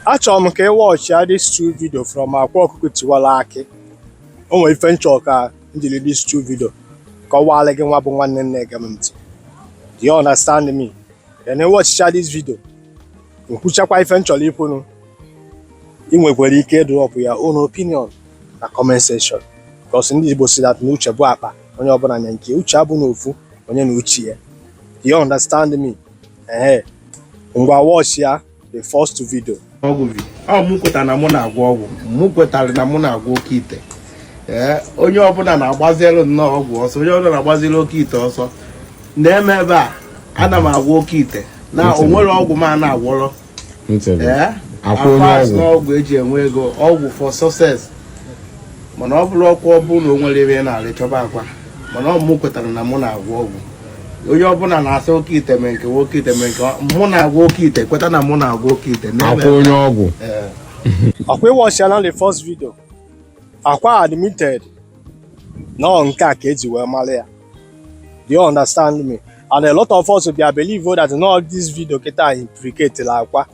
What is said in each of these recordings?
Achọrọ m ka ị watch this two video from akwa ọkụkọ tiwala akị. O nwere ife nchọ ka njiri this two video kọwalụ gị nwa bụ nwanne nne ege m ntị. Do you understand me? Then ị watch this video, nkwuchakwa ife nchọrọ ikwunu. Ị nwekwara ike drop ya own opinion na comment section. Because ndị Igbo si that na uche bụ akpa, onye ọbụla nye nke uche abụ n'ofu onye na uche ya. Do you understand me? Ngwa watch ya the first video. Mụ kwetara na mụ na-agwọ ọgwụ, mụ kwetara na mụ na-agwọ oke ite. Onye ọbụla na-agbaziri nnọọ ọgwụ ọsọ, onye ọbụla na-agbaziri oke ite ọsọ. Na-eme ebe a, ana m agwọ oke ite. Na o nwere ọgwụ m a na-agwọrọ. Advance n'ọgwụ eji enwe ego, ọgwụ for success. Mana ọ bụrụ ọkwa ọbụla o nwere ebe na-arị chọba akwa. Mana mụ kwetara na mụ na-agwọ ọgwụ. Onye ọbụla na-asị oke ite mee nke nwoke ite mee nke mụ na-agwọ oke ite, kweta na mụ na-agwọ oke ite. Akwa onye ọgwụ. Akwa watch the first video. Akwa admitted no nke a ka eji wee mara ya. Do you understand me? And a lot of us will believe that not this video keta implicated akwa.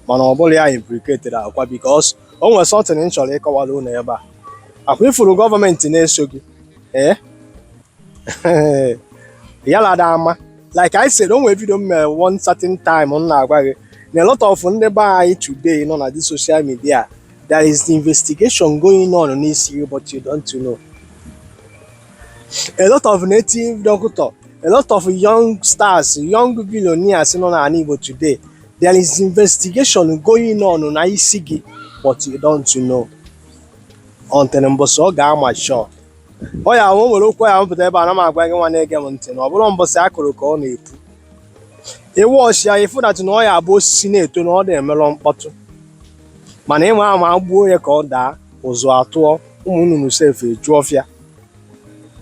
Mana ọ bụla ya implicated akwa because o nwere something n chọrọ ịkọwara unu ebe a. Akwa ifuru gọọmenti na-eso gị. Yala dama. Like I said, don't video me one certain time on a lot of ndị today on this social media. There is the investigation going on this year, but you don't know. A lot of native doctor, a lot of young stars, young billionaires in Igbo today. There is investigation going on ICG, but you don't know. Until Mboso Gama sure. Oh ya won were okwu ya mpụta ebe a na m agwa gị nwa na-ege m ntị na ọ bụrụ mbọsị akụrụ ka ọ na-epu. Watch ya ifu that na ọ ya bụ osisi na-eto na ọ na-emelọ mkpọtụ. Mana ịnwe ama gbuo ya ka ọ daa ụzụ atụọ ụmụ nnụnụ sef eju ọfịa.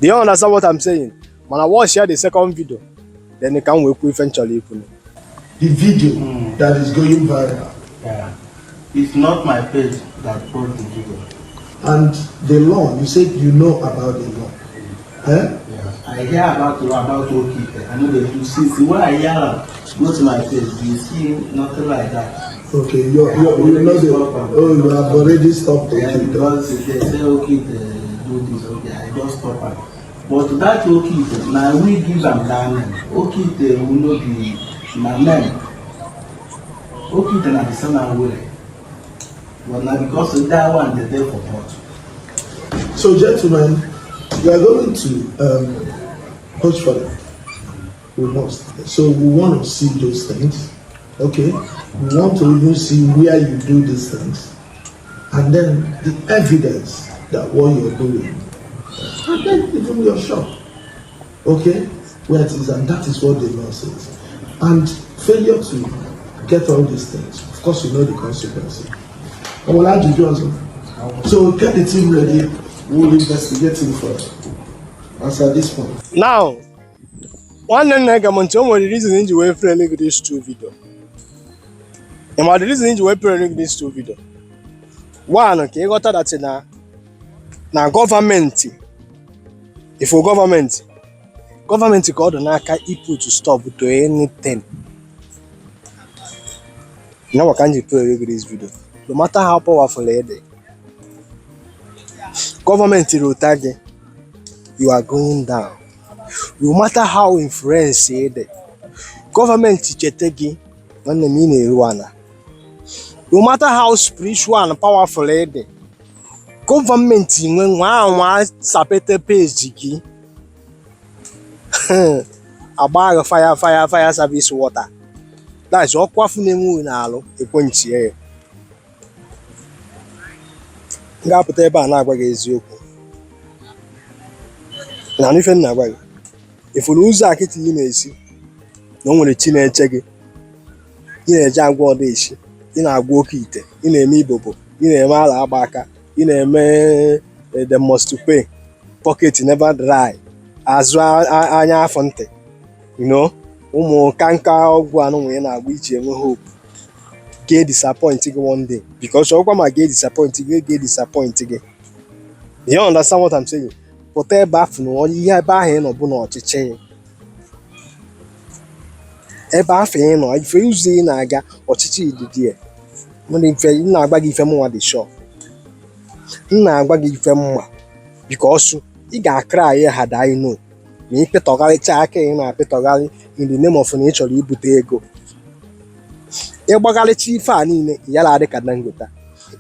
Do you understand what I'm saying? Mana watch ya the second video, then you can wekwu ife nchọrọ ikwu. The video that is going viral. Yeah. It's not my page that posted the video. And the law, you said you know about the law. Yeah. I hear about Okite. I know that you see when I hear go to my page, you see nothing like that. Okay, you know you have already stopped it. Yeah, because they say Okite do this, okay, I just stop it. But that Okite, now we give them that name. Okite will not be my name. Okite na the son and way. But now because of that one, they're there for what? So, gentlemen, we are going to push for it. We must. So, we want to see those things. Okay? We want to even see where you do these things. And then the evidence that what you're doing. And then even your shop. Okay? Where it is, and that is what the law says. And failure to get all these things, of course, you know the consequences. I will add you also. So get the team ready. We'll investigate him first. As at this point. Now, one nigga the reason you were playing this two video. And the reason you were playing this two video. One, okay, got that na government. If for government called the Naka people to stop to anything. Now what can you play this video? No matter how powerful it is, government will tag you are going down. No matter how influenced it is, government chetegi when the meaning ruana. No matter how spiritual and powerful it is, government when one sapete page gi a bag of fire service water. That's all quaffing na alo ekwenchi e. Ga-apụta ebe a na-agwa gị eziokwu. Na n'ife na-agwa gị. Ifuru ụzọ akịtị ị na-esi na o nwere chi na-eche gị. Ị na-eje agwa ọdụ echi, ị na-agwa oke ite, ị na-eme ibobo, ị na-eme ala agba aka, ị na-eme the must pay, pocket never dry, azụ anya afọ ntị. You know, ụmụ kanka ọgwụ anụ nwere na-agba iche enwe hope. Get disappointed one day because you're going to get disappointed. You understand what I'm saying? But you have if you use na-aga ọchịchị dị m na-agba gị ife mụnwa dị sure, m na-agwa gị ife mma because ị ga-akra ya ha daa ino ma ị pịtọgharịcha aka ị na-apịtọgharị in the name of na ị chọrọ ibute ego. Ịgbagharịcha ife a niile yala adị ka Dangote,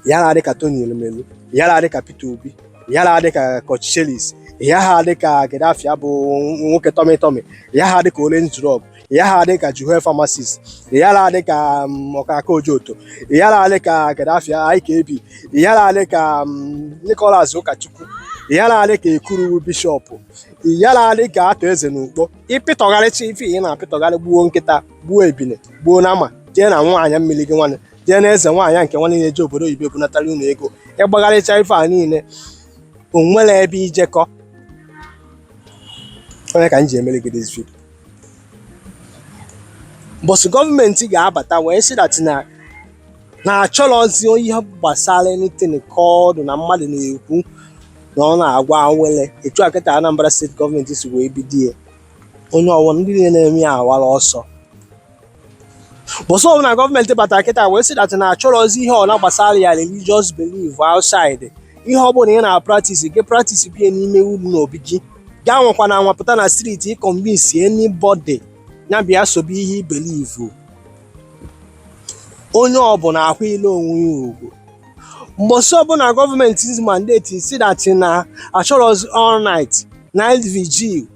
yala adị ka Tony Elumelu, yala adị ka Peter Obi, yala adị ka Kochichelis, ya ha dị ka Gaddafi bụ nwoke Tommy Tommy, ya ha dị ka Orange Drug, ya ha dị ka Juhe Pharmacist, ya ha dị ka Okaka Ojoto, ya ha dị ka Gaddafi IKB, ya ha dị ka Nicholas Ụkachukwu, ya ha dị ka Ekuru Bishop, ya ha dị ka Atọ Eze n'Ukpo. Ịpịtọgharịcha ife ị na-apịtọgharị gbuo nkịta, gbuo ebine, gbuo nama, jee na nwaanyị mmiri gị nwanne, jee na eze nwaanyị nke nwanne na-eje obodo oyibo ebunatara unu ego. Ịgbagharịcha ife a niile o nwere ebe ijekọ. Onye ka m ji emere gị this video. Bọsụ gọọmenti ga-abata wee sị that na-achọrọzi ihe gbasara anything called na mmadụ na-ekwu na ọ na-agwa nwere etu akịta Anambra steeti gọọmenti si wee bido onye ọwụwa ndị niile na-eme ya awara ọsọ. Bọsụ ọbụla gọọmenti batara kịta wee sị that na-achọrọzi ihe ọ na-gbasara ya religious belief outside. Ihe ọ bụla ị na-practice gị practice bie n'ime uru n'obi gị. Gaa nwekwa na nwapụta na streeti convince anybody ya bịa sobe ihe i believe. Onye ọbụla ahụ ile onwe ya ugwu. Mgbọsị ọbụla gọọmenti mandate si that na achọrọzi all night, night vigil,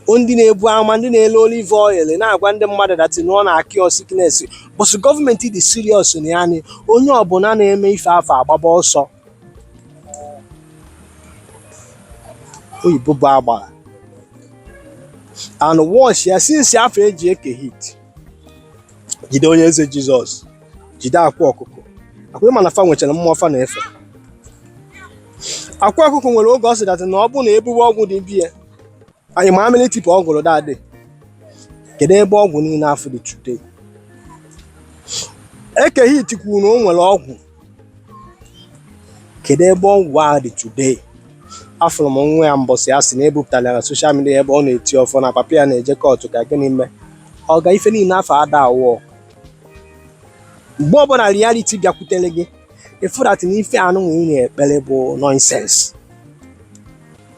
ndị na-ebu ama, ndị na-ele olive oil na-agwa ndị mmadụ that na ọ na-akị sickness. Bọsị gọọmenti dị serious na ya ni onye ọbụla na-eme ife afọ agbaba ọsọ. Oyibo bụ agbara and watch ya since afọ eji eke hit. Jide onye eze Jizọs, jide akwa ọkụkọ. Akwa ịma na fa nwechara mmụọ fa na-efe. Akwa ọkụkọ nwere oge ọ sị that na ọ bụ na ebuwe ọgwụ dị bie anyị ma amịlị tipụ ọgwụrụ dadị. Kedu ebe ọgwụ niile afọ dị today? Eke hit kwuru na o nwere ọgwụ. Kedu ebe ọgwụ ahụ dị today? Afụrụ m nwa ya mbọsị ya si na ebupụtara na soshal midia ebe ọ na-eti ọfọ na papa ya na-eje kọtụ ka gịnị mee. Ọ ga ife niile afọ ada awụọ. Mgbe ọbụla reality bịakwutere gị ịfụ that na ife anụ nwere na-ekpere bụ nonsense.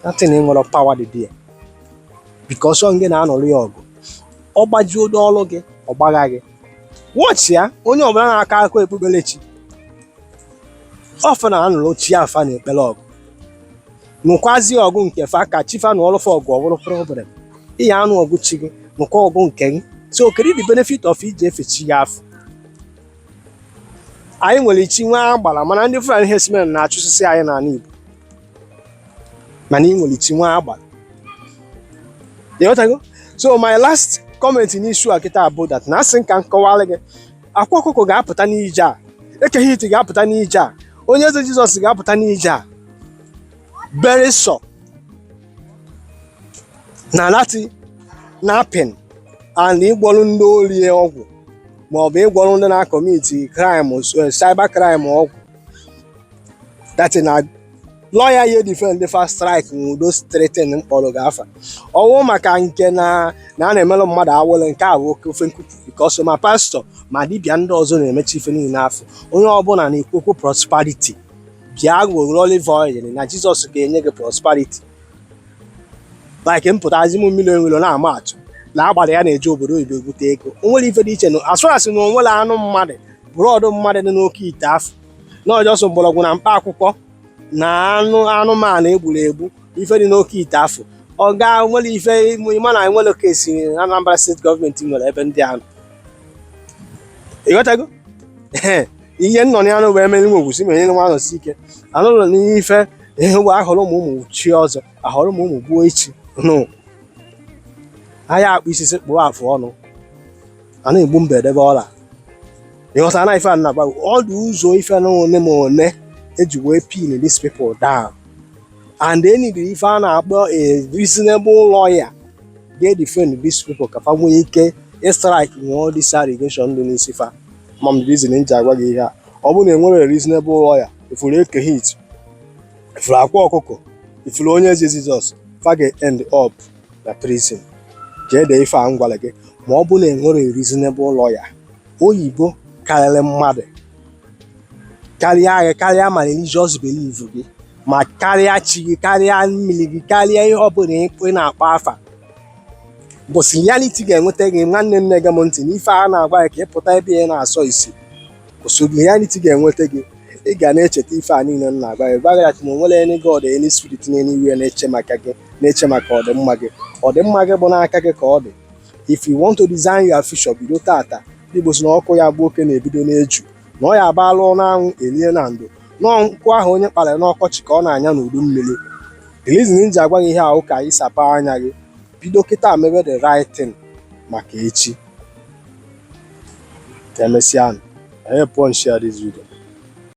Nothing nwere power dị there because ọ gị na-anọrọ ya ọgụ. Ọ gbaji ụdọ ọrụ gị ọ gbagha gị. Watch ya onye ọbụla na-aka akụ ekpukperechi ọfụ na anụrụ chi afa na-ekpere ọgụ. Nụkwazi ọgụ nke fa ka chifa na ọlụfa ọgụ ọbụrụ problem. Ihe anụ ọgụ chi gị nụkwa ọgụ nke gị. So kedu the benefit of ije efe chi ya afọ? Anyị nwere chi nwa agbara mana ndị Fulani herdsmen na-achụsịsị anyị n'ala Igbo. Mana ị nwere chi nwa agbara. Ịghọtago? So my last comment n'issue a kịta bụ that na asị nka nkọwalị gị akwa ọkụkọ ga-apụta n'ije a, eke hit ga-apụta n'ije a, onye eze Jizọs ga-apụta n'ije a. Very sure na lati napping and ịgwọrụ ndị orie ọgwụ maọbụ ịgwọrụ ndị na-akọmiti crime cybercrime ọgwụ that na lawyer ye defend the first strike n'udo straighten mkpọrọ ga-afa ọwụ maka nke na na-emelụ mmadụ awụlụ nke a bụ oke ofe nkupu because ma pastọ ma dibịa ndị ọzọ na-emechi ife niile afọ. Onye ọbụla na-ekwu prosperity. Bịa gwere olive oil na Jizọs ga-enye gị prosperity. Like mpụtazi m mmiri enwere na-ama atụ na agbara ya na-eje obodo oyibo ebute ego. O nwere ife dị iche na asụrasị na onwere anụ mmadụ bụrọdụ mmadụ dị n'oke ite afọ na ọjọsọ mgbọrọgwụ na mkpa akwụkwọ na anụmanụ egburu egbu ife dị n'oke ite afọ. Ọ ga nwere ife ịma na nwere kesi Anambra steeti gọọmenti nwere ebe ndị ahụ. Ịghọtago? Ihe nnọ ya wee mere nwe ogwusi menye nwa anọsi ike anụrụ n'ife ihe wee ahọrọ ụmụ chi ọzọ ahọrọ ụmụ gbuo echi no ahịa akpụ isi kpụọ afụ ọnụ a na-egbu mbe edebe ọla. Ịghọta na ife a na-agba ọdụ ụzọ ife na one ma one eji wee pin these people down and they need ife a na-akpọ a reasonable lawyer ga-defend these people ka fa nwee ike strike nwụọ this allegation dị n'isi fa. Mam reason nji agwa gị ihe a ọ bụ na enwere reasonable lawyer ifuru eke hit ifuru akwa ọkụkọ ifuru onye eze Jizọs fa ga-end up na prison. Jee dee ife a ngwala gị ma ọ bụ na enwere reasonable lawyer oyibo karịrị mmadụ karịa gị, karịa ma religious belief gị, ma karịa chi gị, karịa mmiri gị, karịa ihe ọbụla ị na-akpọ afa. Bụsị reality ga-enweta gị nwanne nne gị m ntị n'ife a na-agwa gị ka ị pụta ebe ị na-asọ isi. Bụsị reality ga-enweta gị, ị ga na-echeta ife a niile m na-agwa gị, gwa gị ati na onwere any God any spirit na-enye na-eche maka gị, na-eche maka ọdịmma gị. Ọdịmma gị bụ n'aka gị ka ọ dị. If you want to design your future, bido tata. Igbo si na ọkụ ya bụ oke na-ebido n'eju, na ọ ya abalụ n'anwụ elie na ndo, nọọ nkwụ ahụ onye kpara n'ọkọchị ka ọ na-anya n'udu mmiri. The reason m ji agwa gị ihe ahụ ka anyị sapa anya gị, bido kịta mebe the right thing maka echi. Ka emesịa, help one share this video.